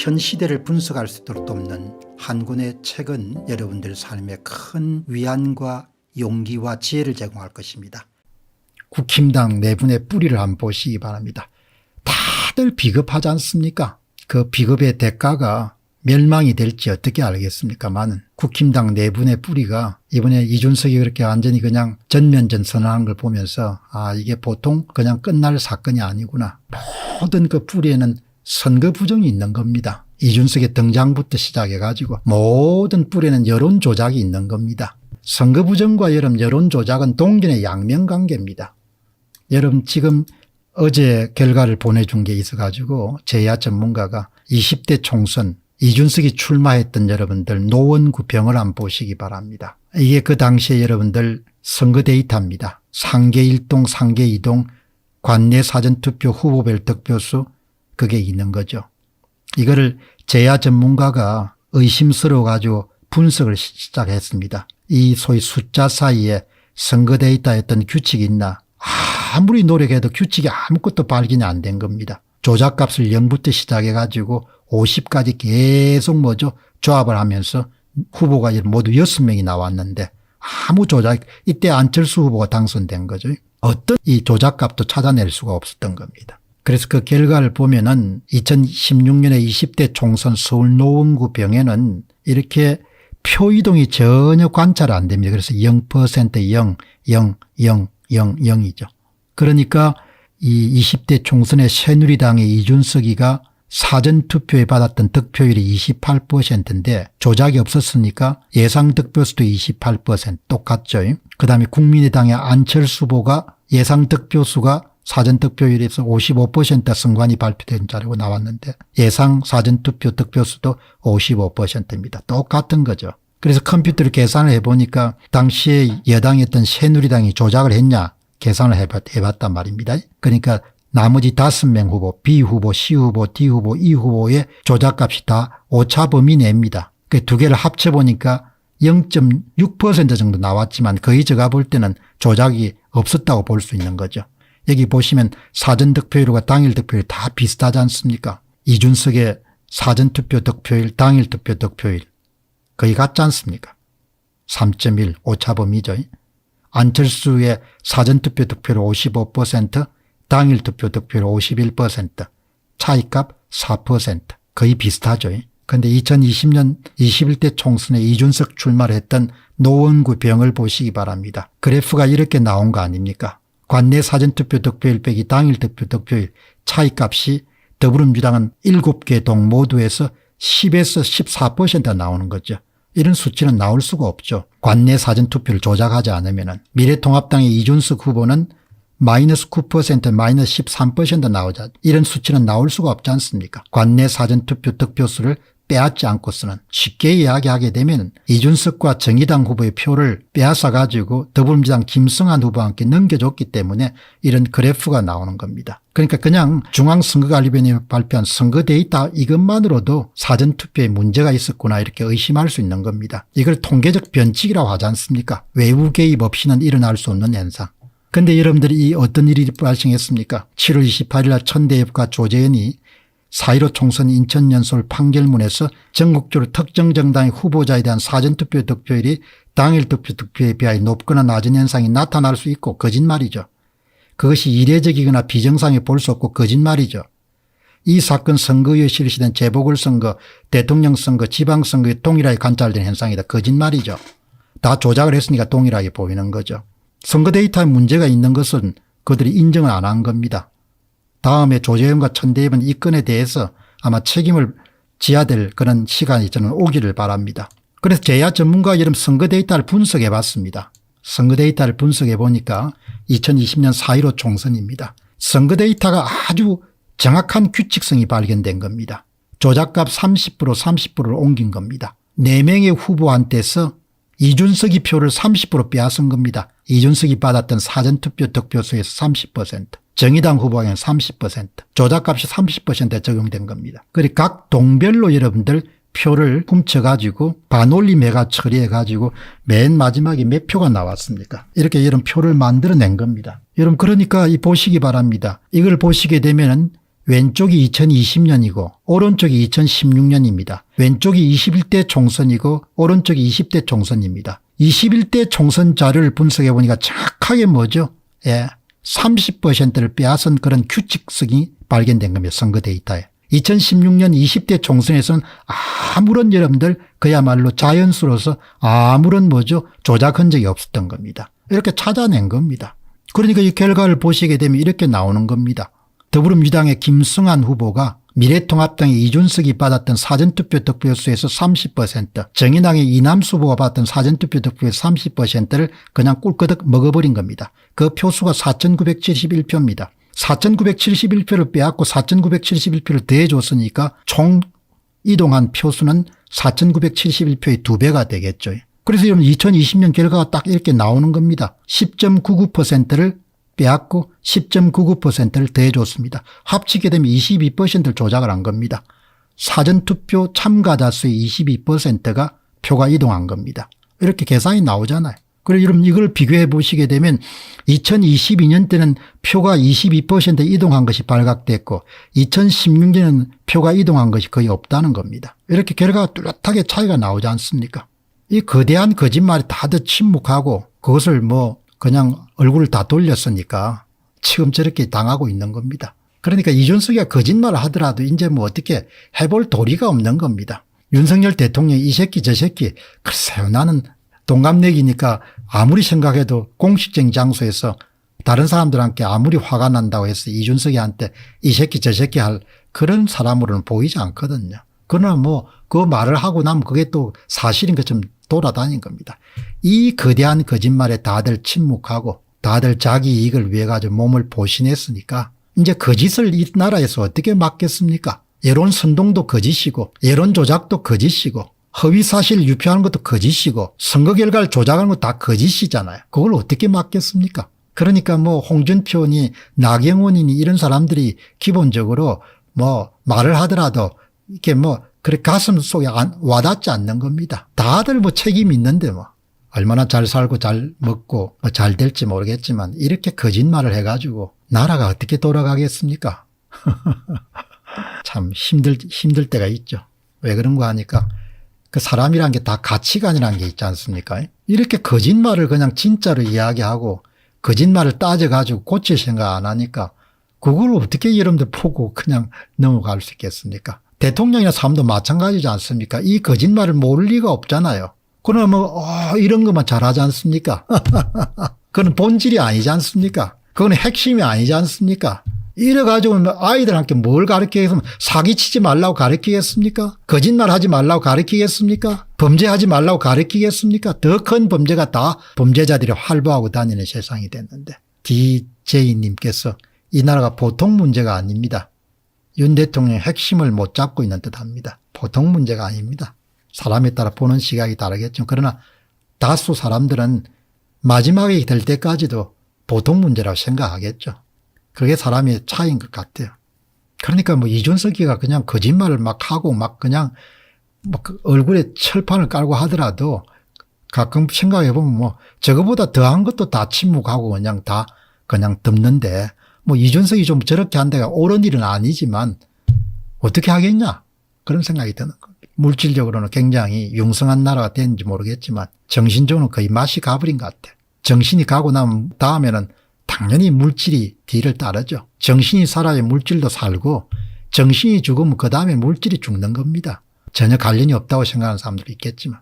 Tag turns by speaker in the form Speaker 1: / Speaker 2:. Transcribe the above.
Speaker 1: 현 시대를 분석할 수 있도록 돕는 한 권의 책은 여러분들 삶에 큰 위안과 용기와 지혜를 제공할 것입니다. 국힘당 내분의 뿌리를 한번 보시기 바랍니다. 다들 비겁하지 않습니까? 그 비겁의 대가가 멸망이 될지 어떻게 알겠습니까만 국힘당 내분의 뿌리가 이번에 이준석이 그렇게 완전히 그냥 전면전 선언하는 걸 보면서 이게 보통 그냥 끝날 사건이 아니구나. 모든 그 뿌리에는 선거 부정이 있는 겁니다. 이준석의 등장부터 시작해 가지고 모든 뿌리에는 여론 조작이 있는 겁니다. 선거 부정과 여론 조작은 동전의 양면관계입니다. 여러분 지금 어제 결과를 보내준 게 있어 가지고 제야 전문가가 20대 총선 이준석이 출마했던 여러분들 노원구병을 한번 보시기 바랍니다. 이게 그 당시에 여러분들 선거 데이터입니다. 상계 1동 상계 2동 관내 사전투표 후보별 득표수 그게 있는 거죠. 이거를 제야 전문가가 의심스러워 가지고 분석을 시작했습니다. 이 소위 숫자 사이에 선거 데이터에 어떤 규칙이 있나. 아무리 노력해도 규칙이 아무것도 발견이 안 된 겁니다. 조작값을 0부터 시작해 가지고 50까지 계속 조합을 하면서 후보가 모두 6명이 나왔는데 아무 조작, 이때 안철수 후보가 당선된 거죠. 어떤 이 조작값도 찾아낼 수가 없었던 겁니다. 그래서 그 결과를 보면은 2016년에 20대 총선 서울 노원구 병에는 이렇게 표 이동이 전혀 관찰 안 됩니다. 그래서 0% 0, 0, 0, 0, 0이죠. 그러니까 이 20대 총선의 새누리당의 이준석이가 사전투표에 받았던 득표율이 28%인데 조작이 없었으니까 예상 득표수도 28% 똑같죠. 그다음에 국민의당의 안철수 후보가 예상 득표수가 사전투표율에서 55% 선관위 발표된 자료가 나왔는데 예상 사전투표 득표수도 55%입니다. 똑같은 거죠. 그래서 컴퓨터로 계산을 해보니까 당시에 여당이었던 새누리당이 조작을 했냐 계산을 해봤단 말입니다. 그러니까 나머지 5명 후보, B 후보, C 후보, D 후보, E 후보의 조작값이 다 오차 범위 내입니다. 그 두 개를 합쳐보니까 0.6% 정도 나왔지만 거의 제가 볼 때는 조작이 없었다고 볼 수 있는 거죠. 여기 보시면 사전득표율과 당일득표율 다 비슷하지 않습니까? 이준석의 사전투표 득표율, 당일투표 득표율 거의 같지 않습니까? 3.1 오차범위죠. 안철수의 사전투표 득표율 55%, 당일투표 득표율 51%, 차이값 4% 거의 비슷하죠. 그런데 2020년 21대 총선에 이준석 출마를 했던 노원구 병을 보시기 바랍니다. 그래프가 이렇게 나온 거 아닙니까? 관내 사전투표 득표율 빼기 당일투표 득표율 차이값이 더불어민주당은 7개 동 모두에서 10에서 14% 나오는 거죠. 이런 수치는 나올 수가 없죠. 관내 사전투표를 조작하지 않으면. 미래통합당의 이준석 후보는 마이너스 9% 마이너스 13% 나오자. 이런 수치는 나올 수가 없지 않습니까? 관내 사전투표 득표수를 빼앗지 않고서는 쉽게 이야기하게 되면 이준석과 정의당 후보의 표를 빼앗아 가지고 더불어민주당 김성한 후보와 함께 넘겨줬기 때문에 이런 그래프가 나오는 겁니다. 그러니까 그냥 중앙선거관리위원회가 발표한 선거 데이터 이것만으로도 사전투표에 문제가 있었구나 이렇게 의심할 수 있는 겁니다. 이걸 통계적 변칙이라고 하지 않습니까? 외부 개입 없이는 일어날 수 없는 현상. 그런데 여러분들이 이 어떤 일이 발생했습니까? 7월 28일 날 천대엽과 조재현이 4.15 총선 인천 연서울 판결문에서 전국적으로 특정 정당의 후보자에 대한 사전투표 득표율이 당일투표 득표에 비하여 높거나 낮은 현상이 나타날 수 있고 거짓말이죠. 그것이 이례적이거나 비정상에 볼 수 없고 거짓말이죠. 이 사건 선거에 실시된 재보궐선거, 대통령 선거, 지방선거에 동일하게 관찰된 현상이다. 거짓말이죠. 다 조작을 했으니까 동일하게 보이는 거죠. 선거 데이터에 문제가 있는 것은 그들이 인정을 안 한 겁니다. 다음에 조재현과 천대엽은 이 건에 대해서 아마 책임을 져야 될 그런 시간이 저는 오기를 바랍니다. 그래서 제야 전문가가 이런 선거 데이터를 분석해 봤습니다. 선거 데이터를 분석해 보니까 2020년 4.15 총선입니다. 선거 데이터가 아주 정확한 규칙성이 발견된 겁니다. 조작값 30%를 옮긴 겁니다. 4명의 후보한테서 이준석이 표를 30% 빼앗은 겁니다. 이준석이 받았던 사전투표 득표수에서 30%. 정의당 후보에게는 30%, 조작값이 30%에 적용된 겁니다. 그리고 각 동별로 여러분들 표를 훔쳐가지고 반올림해가 처리해가지고 맨 마지막에 몇 표가 나왔습니까? 이렇게 이런 표를 만들어낸 겁니다. 여러분 그러니까 이 보시기 바랍니다. 이걸 보시게 되면은 왼쪽이 2020년이고 오른쪽이 2016년입니다. 왼쪽이 21대 총선이고 오른쪽이 20대 총선입니다. 21대 총선 자료를 분석해 보니까 정확하게 뭐죠? 예, 30%를 빼앗은 그런 규칙성이 발견된 겁니다. 선거 데이터에. 2016년 20대 총선에서는 아무런 여러분들 그야말로 자연수로서 아무런 뭐죠? 조작 흔적이 없었던 겁니다. 이렇게 찾아낸 겁니다. 그러니까 이 결과를 보시게 되면 이렇게 나오는 겁니다. 더불어민주당의 김승환 후보가 미래통합당의 이준석이 받았던 사전투표 득표수에서 30%, 정의당의 이남수 후보가 받았던 사전투표 득표에서 30%를 그냥 꿀거덕 먹어버린 겁니다. 그 표수가 4,971표입니다. 4,971표를 빼앗고 4,971표를 더해줬으니까 총 이동한 표수는 4,971표의 2배가 되겠죠. 그래서 여러분 2020년 결과가 딱 이렇게 나오는 겁니다. 10.99%를 빼앗고 10.99%를 더해줬습니다. 합치게 되면 22%를 조작을 한 겁니다. 사전투표 참가자 수의 22%가 표가 이동한 겁니다. 이렇게 계산이 나오잖아요. 그래서 여러분 이걸 비교해 보시게 되면 2022년 때는 표가 22% 이동한 것이 발각됐고 2016년에는 표가 이동한 것이 거의 없다는 겁니다. 이렇게 결과가 뚜렷하게 차이가 나오지 않습니까? 이 거대한 거짓말에 다들 침묵하고 그것을 뭐 그냥 얼굴을 다 돌렸으니까 지금 저렇게 당하고 있는 겁니다. 그러니까 이준석이가 거짓말을 하더라도 이제 뭐 어떻게 해볼 도리가 없는 겁니다. 윤석열 대통령이 이 새끼 저 새끼 글쎄요 나는 동갑내기니까 아무리 생각해도 공식적인 장소에서 다른 사람들한테 아무리 화가 난다고 해서 이준석이한테 이 새끼 저 새끼 할 그런 사람으로는 보이지 않거든요. 그러나 뭐 그 말을 하고 나면 그게 또 사실인 것처럼 돌아다닌 겁니다. 이 거대한 거짓말에 다들 침묵하고 다들 자기 이익을 위해 가지고 몸을 보신했으니까 이제 거짓을 이 나라에서 어떻게 막겠습니까? 여론 선동도 거짓이고 여론 조작도 거짓이고 허위사실 유표하는 것도 거짓이고 선거 결과를 조작하는 것도 다 거짓이잖아요. 그걸 어떻게 막겠습니까? 그러니까 뭐 홍준표니 나경원이니 이런 사람들이 기본적으로 뭐 말을 하더라도 이렇게 뭐 그렇게 가슴 속에 와닿지 않는 겁니다. 다들 뭐 책임이 있는데 뭐 얼마나 잘 살고 잘 먹고 뭐 잘 될지 모르겠지만 이렇게 거짓말을 해가지고 나라가 어떻게 돌아가겠습니까? 참 힘들 때가 있죠. 왜 그런가 하니까 그 사람이란 게 다 가치관이라는 게 있지 않습니까? 이렇게 거짓말을 그냥 진짜로 이야기하고 거짓말을 따져가지고 고칠 생각 안 하니까 그걸 어떻게 여러분들 보고 그냥 넘어갈 수 있겠습니까? 대통령이나 사람도 마찬가지지 않습니까? 이 거짓말을 모를 리가 없잖아요. 그러나 뭐 이런 것만 잘하지 않습니까? 그건 본질이 아니지 않습니까? 그건 핵심이 아니지 않습니까? 이래가지고 아이들한테 뭘 가르치겠습니까? 사기치지 말라고 가르치겠습니까? 거짓말하지 말라고 가르치겠습니까? 범죄하지 말라고 가르치겠습니까? 더 큰 범죄가 다 범죄자들이 활보하고 다니는 세상이 됐는데 DJ님께서 이 나라가 보통 문제가 아닙니다. 윤 대통령의 핵심을 못 잡고 있는 듯합니다. 보통 문제가 아닙니다. 사람에 따라 보는 시각이 다르겠죠. 그러나 다수 사람들은 마지막에 될 때까지도 보통 문제라고 생각하겠죠. 그게 사람의 차이인 것 같아요. 그러니까 뭐 이준석이가 그냥 거짓말을 막 하고 막 그냥 뭐 얼굴에 철판을 깔고 하더라도 가끔 생각해 보면 뭐 저거보다 더한 것도 다 침묵하고 그냥 다 그냥 덮는데 뭐 이준석이 좀 저렇게 한 데가 옳은 일은 아니지만 어떻게 하겠냐 그런 생각이 드는 겁니다. 물질적으로는 굉장히 융성한 나라가 됐는지 모르겠지만 정신적으로는 거의 맛이 가버린 것 같아요. 정신이 가고 나면 다음에는 당연히 물질이 뒤를 따르죠. 정신이 살아야 물질도 살고 정신이 죽으면 그 다음에 물질이 죽는 겁니다. 전혀 관련이 없다고 생각하는 사람들도 있겠지만